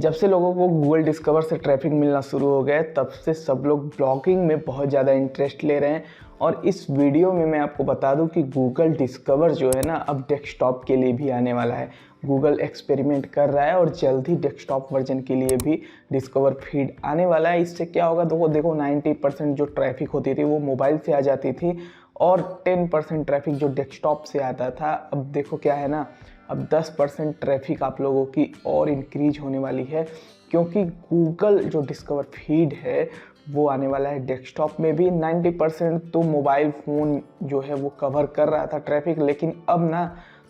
जब से लोगों को गूगल डिस्कवर से ट्रैफिक मिलना शुरू हो गया तब से सब लोग ब्लॉगिंग में बहुत ज़्यादा इंटरेस्ट ले रहे हैं। और इस वीडियो में मैं आपको बता दूं कि गूगल डिस्कवर जो है ना अब डेस्कटॉप के लिए भी आने वाला है। गूगल एक्सपेरिमेंट कर रहा है और जल्द ही डेस्कटॉप वर्जन के लिए भी डिस्कवर फीड आने वाला है। इससे क्या होगा तो वो देखो 90% जो ट्रैफिक होती थी वो मोबाइल से आ जाती थी और 10% ट्रैफिक जो डेस्कटॉप से आता था, अब देखो क्या है ना, अब 10% ट्रैफिक आप लोगों की और इंक्रीज होने वाली है, क्योंकि गूगल जो डिस्कवर फीड है वो आने वाला है डेस्कटॉप में भी। 90% तो मोबाइल फ़ोन जो है वो कवर कर रहा था ट्रैफिक, लेकिन अब ना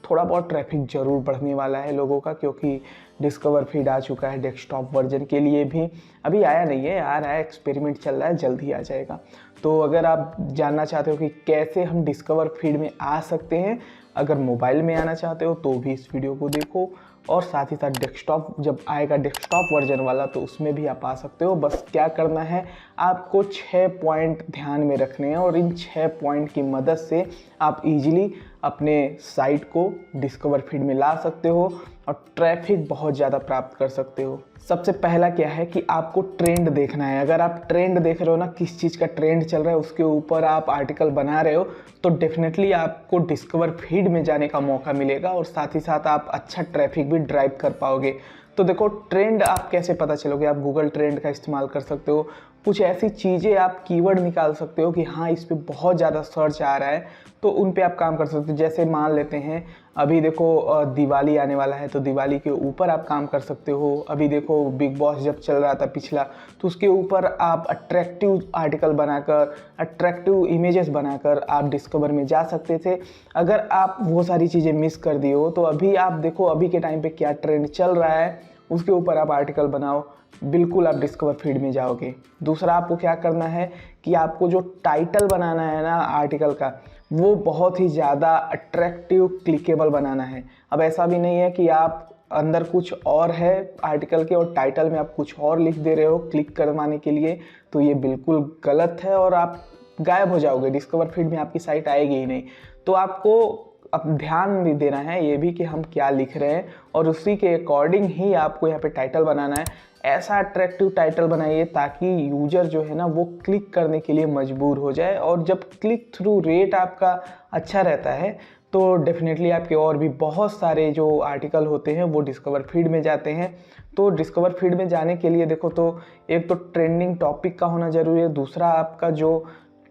थोड़ा बहुत ट्रैफिक ज़रूर बढ़ने वाला है लोगों का, क्योंकि डिस्कवर फीड आ चुका है डेस्कटॉप वर्जन के लिए भी। अभी आया नहीं है, आ रहा है, एक्सपेरिमेंट चल रहा है, जल्द ही आ जाएगा। तो अगर आप जानना चाहते हो कि कैसे हम डिस्कवर फीड में आ सकते हैं, अगर मोबाइल में आना चाहते हो तो भी इस वीडियो को देखो, और साथ ही साथ डेस्कटॉप जब आएगा डेस्कटॉप वर्जन वाला तो उसमें भी आप आ सकते हो। बस क्या करना है, आपको 6 पॉइंट ध्यान में रखने हैं और इन 6 पॉइंट की मदद से आप इजीली अपने साइट को डिस्कवर फीड में ला सकते हो और ट्रैफिक बहुत ज़्यादा प्राप्त कर सकते हो। सबसे पहला क्या है कि आपको ट्रेंड देखना है। अगर आप ट्रेंड देख रहे हो ना, किस चीज़ का ट्रेंड चल रहा है उसके ऊपर आप आर्टिकल बना रहे हो, तो डेफिनेटली आपको डिस्कवर फीड में जाने का मौका मिलेगा और साथ ही साथ आप अच्छा ट्रैफिक भी ड्राइव कर पाओगे। तो देखो, ट्रेंड आप कैसे पता चलोगे, आप गूगल ट्रेंड का इस्तेमाल कर सकते हो। कुछ ऐसी चीज़ें आप कीवर्ड निकाल सकते हो कि हाँ इस पे बहुत ज़्यादा सर्च आ रहा है, तो उन पे आप काम कर सकते हो। जैसे मान लेते हैं अभी देखो दिवाली आने वाला है, तो दिवाली के ऊपर आप काम कर सकते हो। अभी देखो बिग बॉस जब चल रहा था पिछला, तो उसके ऊपर आप अट्रैक्टिव आर्टिकल बनाकर, अट्रैक्टिव इमेजेस बनाकर आप डिस्कवर में जा सकते थे। अगर आप वो सारी चीज़ें मिस कर दिए हो तो अभी आप देखो अभी के टाइम पे क्या ट्रेंड चल रहा है, उसके ऊपर आप आर्टिकल बनाओ, बिल्कुल आप डिस्कवर फीड में जाओगे। दूसरा आपको क्या करना है कि आपको जो टाइटल बनाना है ना आर्टिकल का, वो बहुत ही ज़्यादा अट्रैक्टिव, क्लिकेबल बनाना है। अब ऐसा भी नहीं है कि आप अंदर कुछ और है आर्टिकल के और टाइटल में आप कुछ और लिख दे रहे हो क्लिक करवाने के लिए, तो ये बिल्कुल गलत है और आप गायब हो जाओगे, डिस्कवर फीड में आपकी साइट आएगी ही नहीं। तो आपको अब ध्यान भी देना है ये भी कि हम क्या लिख रहे हैं और उसी के अकॉर्डिंग ही आपको यहाँ पे टाइटल बनाना है। ऐसा अट्रैक्टिव टाइटल बनाइए ताकि यूजर जो है ना वो क्लिक करने के लिए मजबूर हो जाए, और जब क्लिक थ्रू रेट आपका अच्छा रहता है तो डेफिनेटली आपके और भी बहुत सारे जो आर्टिकल होते हैं वो डिस्कवर फीड में जाते हैं। तो डिस्कवर फीड में जाने के लिए देखो, तो एक तो ट्रेंडिंग टॉपिक का होना ज़रूरी है, दूसरा आपका जो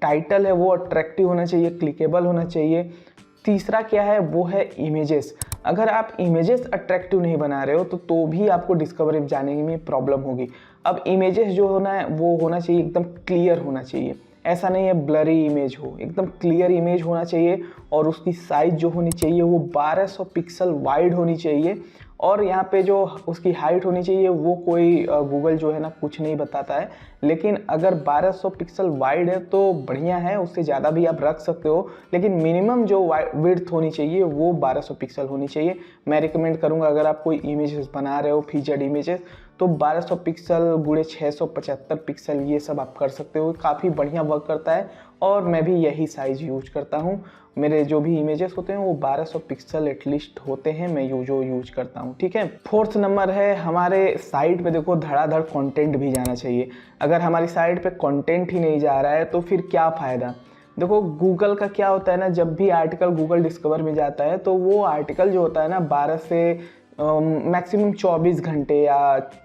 टाइटल है वो अट्रैक्टिव होना चाहिए, क्लिकेबल होना चाहिए। तीसरा क्या है वो है इमेजेस। अगर आप इमेजेस अट्रैक्टिव नहीं बना रहे हो तो भी आपको डिस्कवरी जाने में प्रॉब्लम होगी। अब इमेजेस जो होना है वो होना चाहिए एकदम क्लियर होना चाहिए, ऐसा नहीं है ब्लरी इमेज हो, एकदम क्लियर इमेज होना चाहिए। और उसकी साइज जो होनी चाहिए वो 1200 पिक्सल वाइड होनी चाहिए, और यहाँ पे जो उसकी हाइट होनी चाहिए वो कोई गूगल जो है ना कुछ नहीं बताता है, लेकिन अगर 1200 पिक्सल वाइड है तो बढ़िया है, उससे ज़्यादा भी आप रख सकते हो, लेकिन मिनिमम जो विड्थ होनी चाहिए वो 1200 पिक्सल होनी चाहिए। मैं रिकमेंड करूँगा अगर आप कोई इमेजेस बना रहे हो, फीचर्ड इमेजेस, तो 1200 पिक्सल गुणे 675 पिक्सल ये सब आप कर सकते हो, काफ़ी बढ़िया वर्क करता है। और मैं भी यही साइज़ यूज करता हूँ, मेरे जो भी इमेजेस होते हैं वो 1200 पिक्सल एटलीस्ट होते हैं, मैं जो यूज करता हूँ। ठीक है, फोर्थ नंबर है हमारे साइट पे देखो धड़ाधड़ कंटेंट भी जाना चाहिए। अगर हमारी साइट पे कंटेंट ही नहीं जा रहा है तो फिर क्या फ़ायदा। देखो गूगल का क्या होता है ना, जब भी आर्टिकल गूगल डिस्कवर में जाता है तो वो आर्टिकल जो होता है ना 12 से मैक्सिमम 24 घंटे या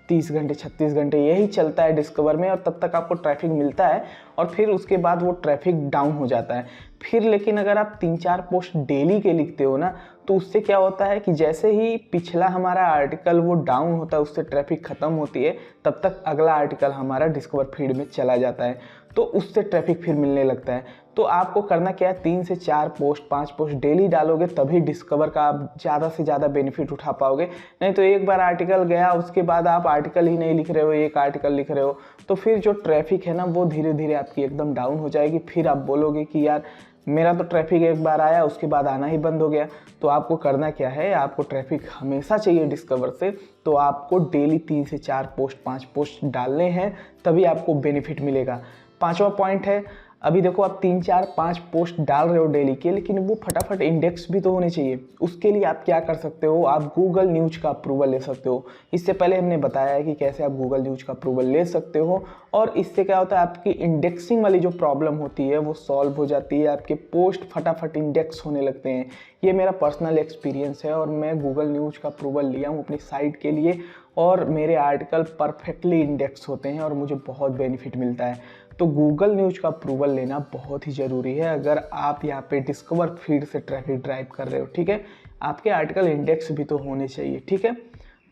30 घंटे 36 घंटे यही चलता है डिस्कवर में, और तब तक आपको ट्रैफिक मिलता है और फिर उसके बाद वो ट्रैफिक डाउन हो जाता है। फिर लेकिन अगर आप 3-4 पोस्ट डेली के लिखते हो ना, तो उससे क्या होता है कि जैसे ही पिछला हमारा आर्टिकल वो डाउन होता है, उससे ट्रैफिक ख़त्म होती है, तब तक अगला आर्टिकल हमारा डिस्कवर फीड में चला जाता है, तो उससे ट्रैफिक फिर मिलने लगता है। तो आपको करना क्या है, 3 से 4 पोस्ट 5 पोस्ट डेली डालोगे तभी डिस्कवर का आप ज़्यादा से ज़्यादा बेनिफिट उठा पाओगे। नहीं तो एक बार आर्टिकल गया उसके बाद आप आर्टिकल ही नहीं लिख रहे हो, एक आर्टिकल लिख रहे हो, तो फिर जो ट्रैफिक है ना वो धीरे धीरे आपकी एकदम डाउन हो जाएगी। फिर आप बोलोगे कि यार मेरा तो ट्रैफिक एक बार आया उसके बाद आना ही बंद हो गया। तो आपको करना क्या है, आपको ट्रैफिक हमेशा चाहिए डिस्कवर से, तो आपको डेली 3 से 4 पोस्ट 5 पोस्ट डालने हैं, तभी आपको बेनिफिट मिलेगा। 5वां पॉइंट है, अभी देखो आप 3 4 5 पोस्ट डाल रहे हो डेली के, लेकिन वो फटाफट इंडेक्स भी तो होने चाहिए। उसके लिए आप क्या कर सकते हो, आप गूगल न्यूज़ का अप्रूवल ले सकते हो। इससे पहले हमने बताया है कि कैसे आप गूगल न्यूज़ का अप्रूवल ले सकते हो, और इससे क्या होता है, आपकी इंडेक्सिंग वाली जो प्रॉब्लम होती है वो सॉल्व हो जाती है, आपके पोस्ट फटाफट इंडेक्स होने लगते हैं। ये मेरा पर्सनल एक्सपीरियंस है, और मैं गूगल न्यूज़ का अप्रूवल लिया हूँ अपनी साइट के लिए, और मेरे आर्टिकल परफेक्टली इंडेक्स होते हैं और मुझे बहुत बेनिफिट मिलता है। तो गूगल न्यूज़ का अप्रूवल लेना बहुत ही ज़रूरी है अगर आप यहाँ पे डिस्कवर फीड से ट्रैफिक ड्राइव कर रहे हो, ठीक है। आपके आर्टिकल इंडेक्स भी तो होने चाहिए, ठीक है।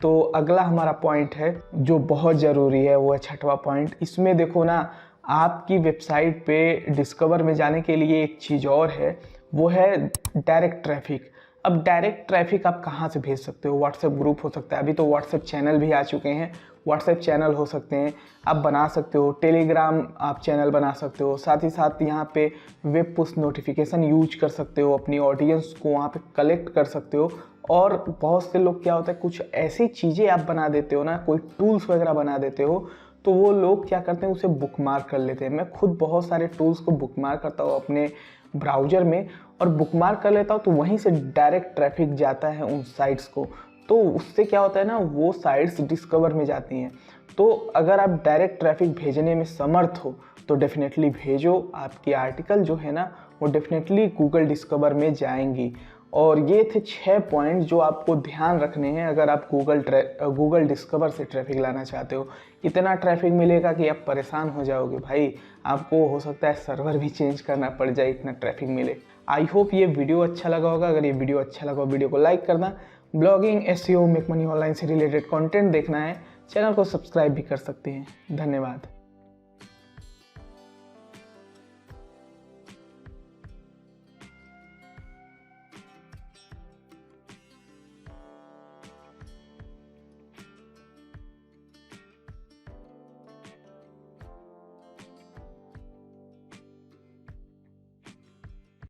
तो अगला हमारा पॉइंट है जो बहुत ज़रूरी है, वो है 6वां पॉइंट। इसमें देखो ना, आपकी वेबसाइट पे डिस्कवर में जाने के लिए एक चीज़ और है, वो है डायरेक्ट ट्रैफिक। अब डायरेक्ट ट्रैफिक आप कहाँ से भेज सकते हो, व्हाट्सएप ग्रुप हो सकता है, अभी तो व्हाट्सएप चैनल भी आ चुके हैं, व्हाट्सएप चैनल हो सकते हैं, आप बना सकते हो। टेलीग्राम आप चैनल बना सकते हो, साथ ही साथ यहाँ पे वेब पुश नोटिफिकेशन यूज कर सकते हो, अपनी ऑडियंस को वहाँ पे कलेक्ट कर सकते हो। और बहुत से लोग क्या होता है, कुछ ऐसी चीज़ें आप बना देते हो ना, कोई टूल्स वगैरह बना देते हो, तो वो लोग क्या करते हैं, उसे बुकमार्क कर लेते हैं। मैं खुद बहुत सारे टूल्स को बुकमार्क करता हूँ अपने ब्राउज़र में, और बुकमार्क कर लेता हूँ, तो वहीं से डायरेक्ट ट्रैफिक जाता है उन साइट्स को। तो उससे क्या होता है ना, वो साइट्स डिस्कवर में जाती हैं। तो अगर आप डायरेक्ट ट्रैफिक भेजने में समर्थ हो तो डेफिनेटली भेजो, आपकी आर्टिकल जो है ना वो डेफिनेटली गूगल डिस्कवर में जाएंगी। और ये थे 6 पॉइंट जो आपको ध्यान रखने हैं अगर आप गूगल डिस्कवर से ट्रैफिक लाना चाहते हो। इतना ट्रैफिक मिलेगा कि आप परेशान हो जाओगे भाई, आपको हो सकता है सर्वर भी चेंज करना पड़ जाए, इतना ट्रैफिक मिले। आई होप ये वीडियो अच्छा लगा होगा। अगर ये वीडियो अच्छा लगा, वीडियो को लाइक करना। Blogging, SEO, make money online से रिलेटेड कंटेंट देखना है, चैनल को सब्सक्राइब भी कर सकते हैं। धन्यवाद।